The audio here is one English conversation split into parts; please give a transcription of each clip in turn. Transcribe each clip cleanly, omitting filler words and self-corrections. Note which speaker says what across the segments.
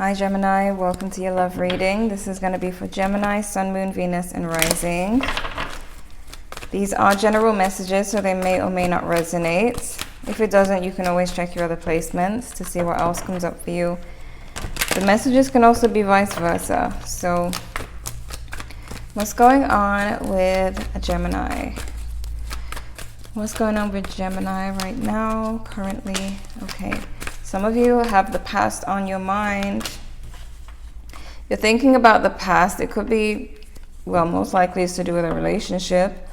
Speaker 1: Hi Gemini, welcome to your love reading. This is going to be for Gemini, Sun, Moon, Venus, and Rising. These are general messages, so they may or may not resonate. If it doesn't, you can always check your other placements to see what else comes up for you. The messages can also be vice versa. So, what's going on with a Gemini? What's going on with Gemini right now, currently? Okay. Some of you have the past on your mind. You're thinking about the past. It could be, well, most likely it's to do with a relationship.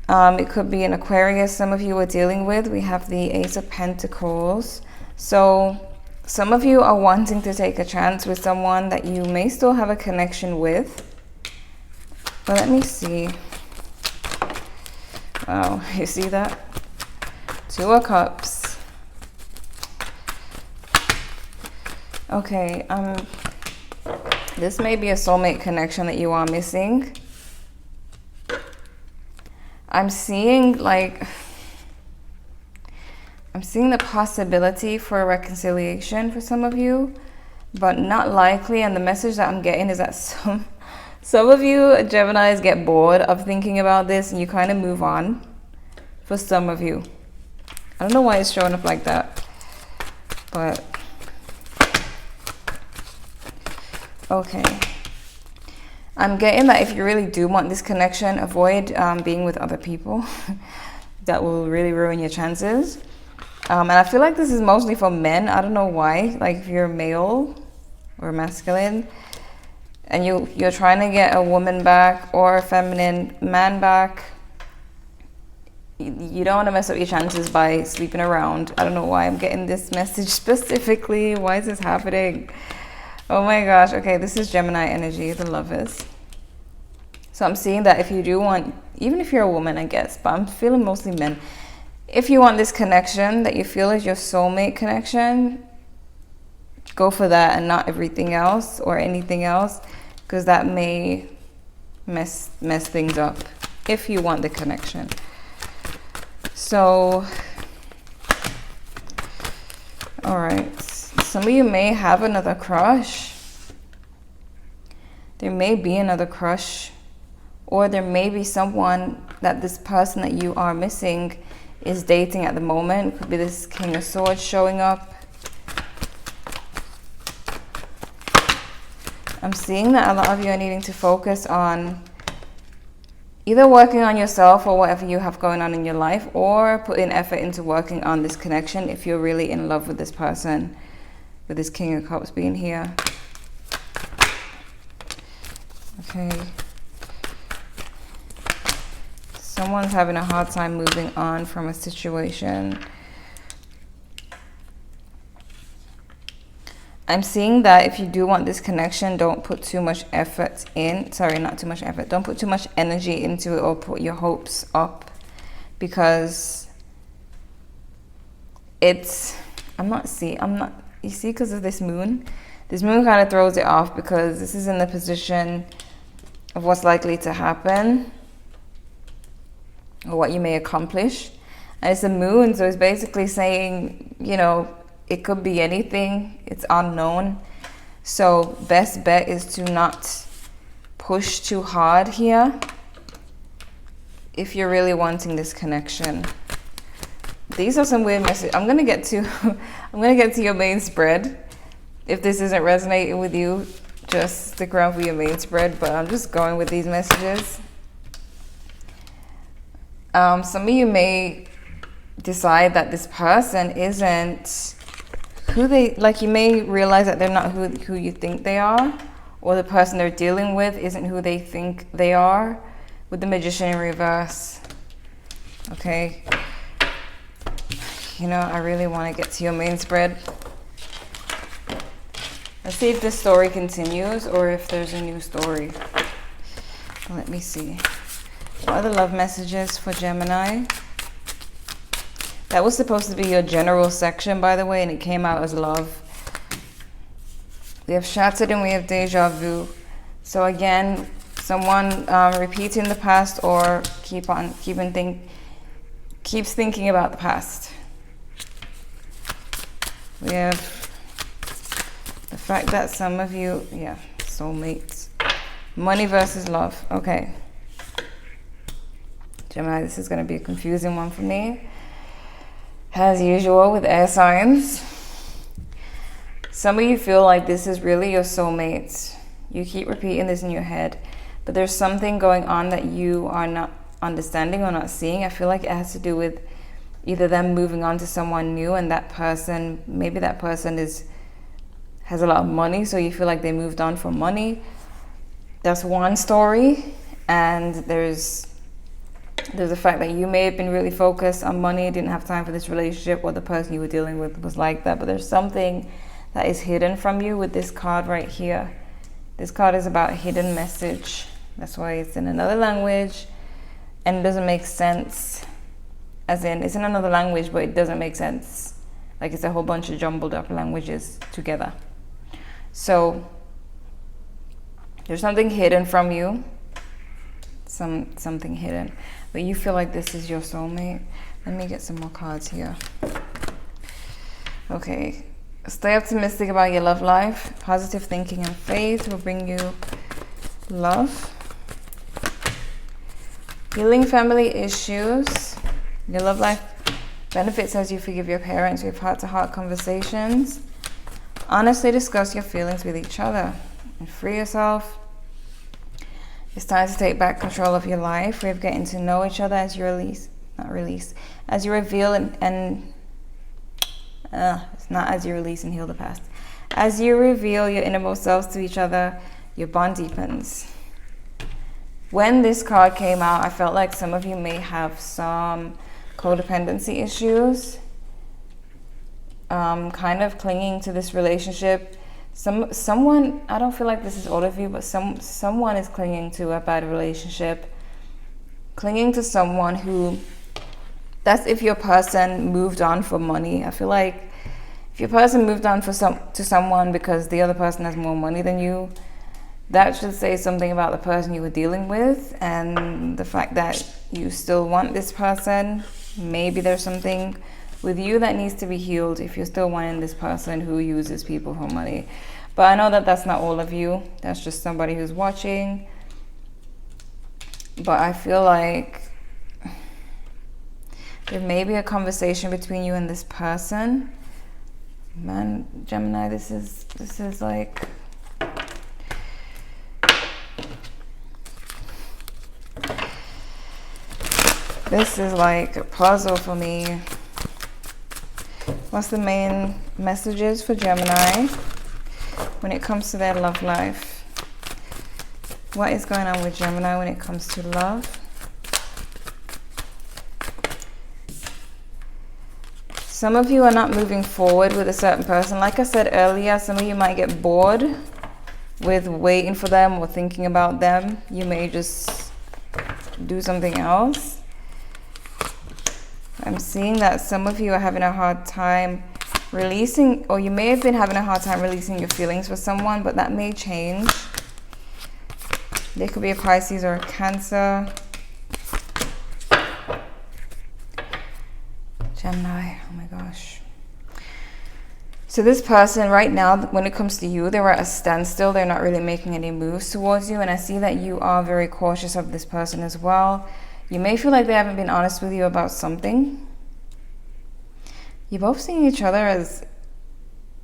Speaker 1: It could be an Aquarius some of you are dealing with. We have the Ace of Pentacles. So some of you are wanting to take a chance with someone that you may still have a connection with. But let me see. Wow, you see that? Two of Cups. Okay, this may be a soulmate connection that you are missing. I'm seeing the possibility for a reconciliation for some of you, but not likely. And the message that I'm getting is that some of you Geminis get bored of thinking about this and you kind of move on. For some of you, I don't know why it's showing up like that, but okay. I'm getting that if you really do want this connection, avoid being with other people. That will really ruin your chances. And I feel like this is mostly for men. I don't know why. Like if you're male or masculine and you're trying to get a woman back or a feminine man back, you don't want to mess up your chances by sleeping around. I don't know why I'm getting this message specifically. Why is this happening? Oh my gosh. Okay, this is Gemini energy, the Lovers. So I'm seeing that if you do want, even if you're a woman, I guess, but I'm feeling mostly men. If you want this connection that you feel is your soulmate connection, go for that and not everything else or anything else, because that may mess things up if you want the connection. So, all right. Some of you may have another crush. There may be another crush, or there may be someone that this person that you are missing is dating at the moment. It could be this King of Swords showing up. I'm seeing that a lot of you are needing to focus on either working on yourself or whatever you have going on in your life, or putting effort into working on this connection if you're really in love with this person, with this King of Cups being here. Okay. Someone's having a hard time moving on from a situation. I'm seeing that if you do want this connection, don't put too much effort in. Sorry, not too much effort. Don't put too much energy into it or put your hopes up, because it's, you see, because of this moon kind of throws it off, because this is in the position of what's likely to happen or what you may accomplish. And it's a moon, so it's basically saying, you know, it could be anything. It's unknown. So best bet is to not push too hard here if you're really wanting this connection. These are some weird messages. I'm gonna get to your main spread. If this isn't resonating with you, just stick around for your main spread. But I'm just going with these messages. Some of you may decide that this person isn't who they, like, you may realize that they're not who you think they are, or the person they're dealing with isn't who they think they are, with the Magician in reverse. Okay. You know, I really want to get to your main spread. Let's see if this story continues or if there's a new story. Let me see. What are the love messages for Gemini? That was supposed to be your general section, by the way, and it came out as love. We have Shattered and we have Deja Vu. So again, someone repeating the past or keeps thinking about the past. We have the fact that some of you, yeah, soulmates. Money versus love. Okay. Gemini, this is going to be a confusing one for me. As usual with air signs. Some of you feel like this is really your soulmate. You keep repeating this in your head, but there's something going on that you are not understanding or not seeing. I feel like it has to do with either them moving on to someone new, and that person, maybe that person has a lot of money, so you feel like they moved on for money. That's one story. And there's the fact that you may have been really focused on money, didn't have time for this relationship, or the person you were dealing with was like that. But there's something that is hidden from you with this card right here. This card is about a hidden message. That's why it's in another language, and it doesn't make sense. As in, it's in another language, but it doesn't make sense. Like it's a whole bunch of jumbled up languages together. So there's something hidden from you. Something hidden. But you feel like this is your soulmate. Let me get some more cards here. Okay. Stay optimistic about your love life. Positive thinking and faith will bring you love. Healing family issues. Your love life benefits as you forgive your parents. You have heart-to-heart conversations. Honestly discuss your feelings with each other and free yourself. It's time to take back control of your life. We're getting to know each other as you as you reveal it's not as you release and heal the past. As you reveal your innermost selves to each other, your bond deepens. When this card came out, I felt like some of you may have some codependency issues, kind of clinging to this relationship. Someone, I don't feel like this is all of you, but someone is clinging to a bad relationship, clinging to someone who, that's if your person moved on for money. I feel like if your person moved on to someone because the other person has more money than you, that should say something about the person you were dealing with and the fact that you still want this person. Maybe there's something with you that needs to be healed if you're still wanting this person who uses people for money. But I know that that's not all of you. That's just somebody who's watching. But I feel like there may be a conversation between you and this person. Man, Gemini, this is like, this is like a puzzle for me. What's the main messages for Gemini when it comes to their love life? What is going on with Gemini when it comes to love? Some of you are not moving forward with a certain person. Like I said earlier, some of you might get bored with waiting for them or thinking about them. You may just do something else. I'm seeing that some of you are having a hard time releasing, or you may have been having a hard time releasing your feelings for someone, but that may change. They could be a Pisces or a Cancer. Gemini, oh my gosh. So this person right now, when it comes to you, they're at a standstill. They're not really making any moves towards you. And I see that you are very cautious of this person as well. You may feel like they haven't been honest with you about something. You're both seeing each other as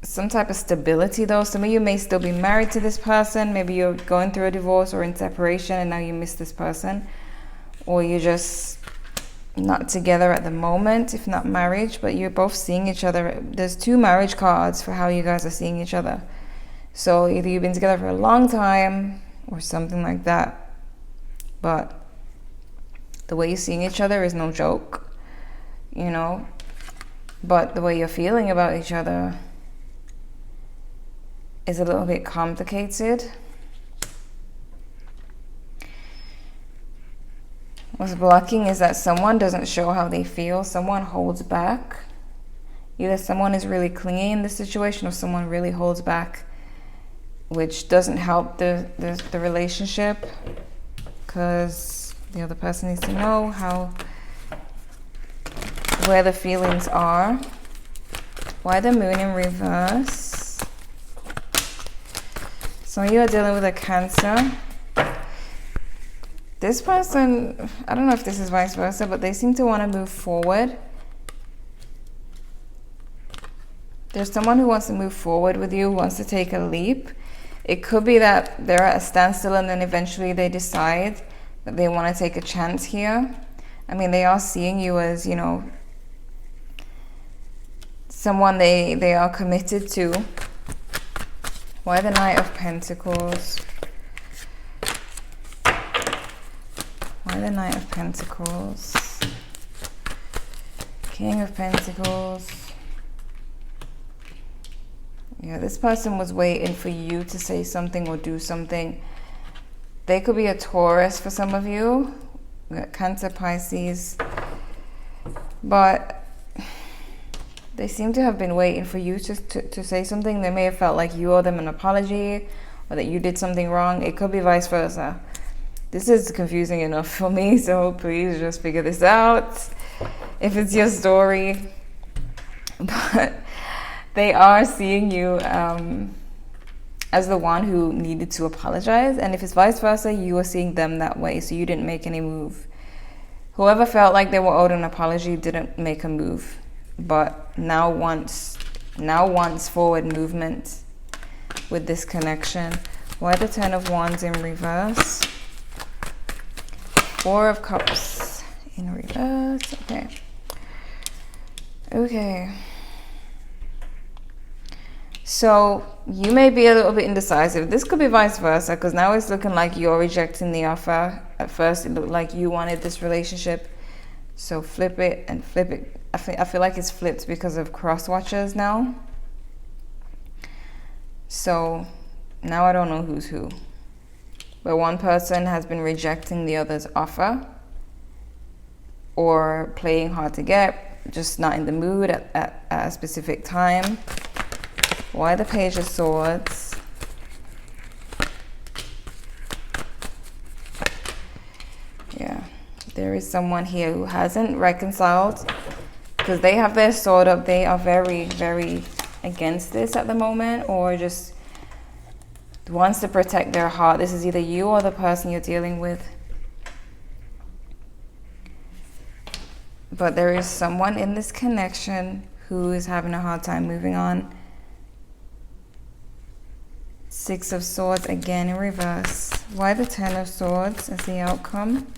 Speaker 1: some type of stability though. Some of you may still be married to this person. Maybe you're going through a divorce or in separation and now you miss this person. Or you're just not together at the moment, if not marriage, but you're both seeing each other. There's two marriage cards for how you guys are seeing each other. So either you've been together for a long time or something like that. But the way you're seeing each other is no joke, you know. But the way you're feeling about each other is a little bit complicated. What's blocking is that someone doesn't show how they feel. Someone holds back. Either someone is really clingy in this situation or someone really holds back, which doesn't help the relationship, because the other person needs to know where the feelings are. Why the moon in reverse? So you are dealing with a Cancer. This person, I don't know if this is vice versa, but they seem to want to move forward. There's someone who wants to move forward with you, wants to take a leap. It could be that they're at a standstill and then eventually they decide that they want to take a chance here. I mean, they are seeing you as, you know, someone they are committed to. Why the Knight of Pentacles? Why the Knight of Pentacles? King of Pentacles. Yeah, this person was waiting for you to say something or do something. They could be a Taurus for some of you. We got Cancer, Pisces. But they seem to have been waiting for you to say something. They may have felt like you owe them an apology or that you did something wrong. It could be vice versa. This is confusing enough for me, so please just figure this out if it's your story. But they are seeing you as the one who needed to apologize. And if it's vice versa, you are seeing them that way, so you didn't make any move. Whoever felt like they were owed an apology didn't make a move, but now wants forward movement with this connection. Why the Ten of Wands in reverse? Four of Cups in reverse. Okay. So you may be a little bit indecisive. This could be vice versa, because now it's looking like you're rejecting the offer. At first it looked like you wanted this relationship. So flip it and flip it. I feel like it's flipped because of cross watchers now. So now I don't know who's who. But one person has been rejecting the other's offer, or playing hard to get, just not in the mood at a specific time. Why the Page of Swords? Yeah, there is someone here who hasn't reconciled, because they have their sword up. They are very, very against this at the moment, or just wants to protect their heart. This is either you or the person you're dealing with. But there is someone in this connection who is having a hard time moving on. Six of Swords again in reverse. Why the Ten of Swords as the outcome?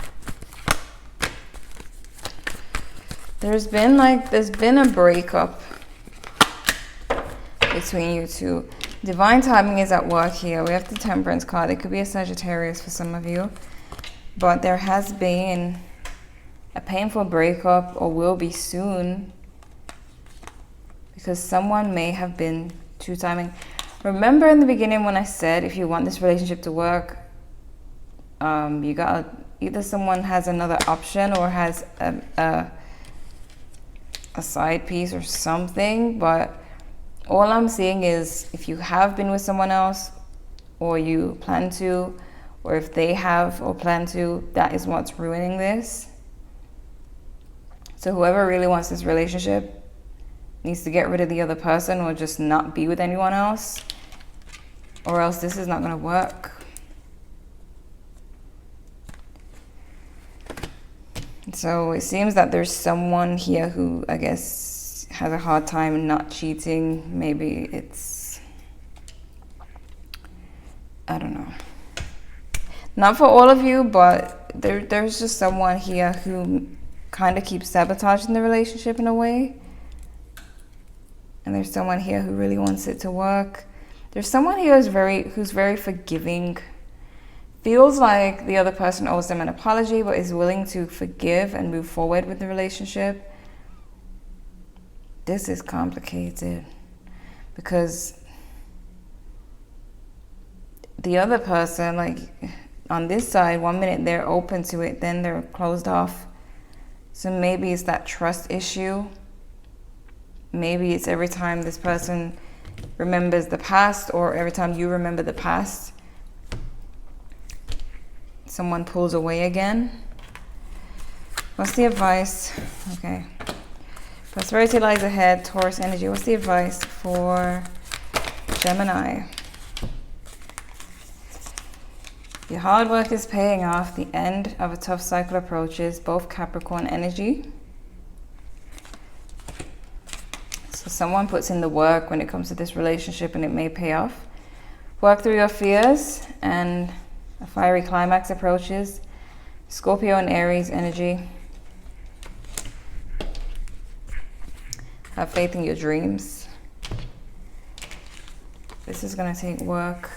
Speaker 1: There's been a breakup between you two. Divine timing is at work here. We have the Temperance card. It could be a Sagittarius for some of you. But there has been a painful breakup, or will be soon, because someone may have been two-timing. Remember in the beginning when I said if you want this relationship to work, you gotta, either someone has another option or has a side piece or something. But all I'm seeing is if you have been with someone else, or you plan to, or if they have or plan to, that is what's ruining this. So whoever really wants this relationship needs to get rid of the other person, or just not be with anyone else, or else this is not going to work. So it seems that there's someone here who, I guess, has a hard time not cheating. Maybe it's, I don't know. Not for all of you, but there's just someone here who kind of keeps sabotaging the relationship in a way. And there's someone here who really wants it to work. There's someone here who's very forgiving. Feels like the other person owes them an apology, but is willing to forgive and move forward with the relationship. This is complicated, because the other person, like on this side, 1 minute they're open to it, then they're closed off. So maybe it's that trust issue. Maybe it's every time this person remembers the past, or every time you remember the past, someone pulls away again. What's the advice? Okay. Prosperity lies ahead, Taurus energy. What's the advice for Gemini? Your hard work is paying off. The end of a tough cycle approaches. Both Capricorn energy. So someone puts in the work when it comes to this relationship and it may pay off. Work through your fears and a fiery climax approaches. Scorpio and Aries energy. Have faith in your dreams. This is going to take work.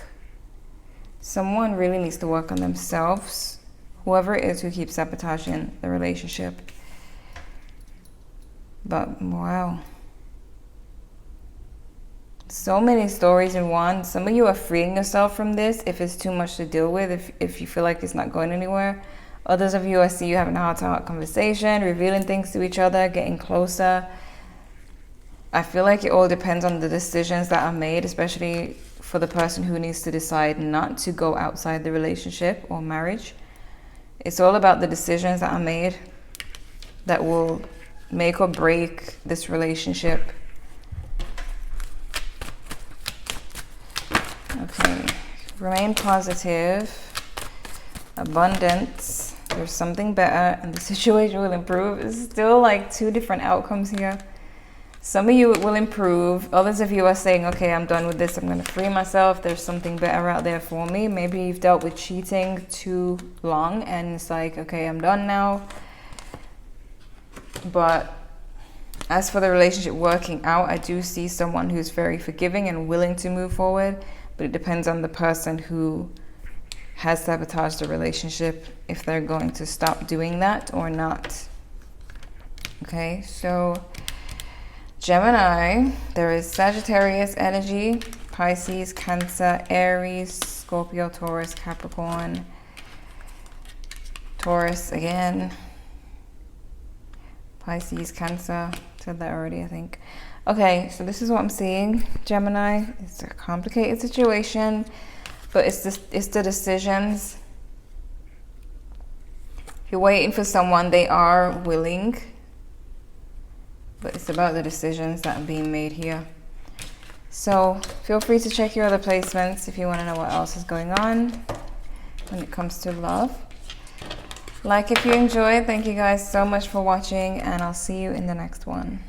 Speaker 1: Someone really needs to work on themselves. Whoever it is who keeps sabotaging the relationship. But wow. So many stories in one. Some of you are freeing yourself from this if it's too much to deal with, if you feel like it's not going anywhere. Others of you, I see you having a heart-to-heart conversation, revealing things to each other, getting closer. I feel like it all depends on the decisions that are made, especially for the person who needs to decide not to go outside the relationship or marriage. It's all about the decisions that are made that will make or break this relationship. Okay, remain positive, abundance, there's something better and the situation will improve. It's still like two different outcomes here. Some of you will improve. Others of you are saying, okay, I'm done with this. I'm going to free myself. There's something better out there for me. Maybe you've dealt with cheating too long and it's like, okay, I'm done now. But as for the relationship working out, I do see someone who's very forgiving and willing to move forward. But it depends on the person who has sabotaged the relationship, if they're going to stop doing that or not. Okay, so Gemini, there is Sagittarius energy, Pisces, Cancer, Aries, Scorpio, Taurus, Capricorn, Taurus again, Pisces, Cancer, said that already, I think. Okay, so this is what I'm seeing, Gemini. It's a complicated situation, but it's the decisions. If you're waiting for someone, they are willing, but it's about the decisions that are being made here. So feel free to check your other placements if you want to know what else is going on when it comes to love. Like if you enjoyed. Thank you guys so much for watching, and I'll see you in the next one.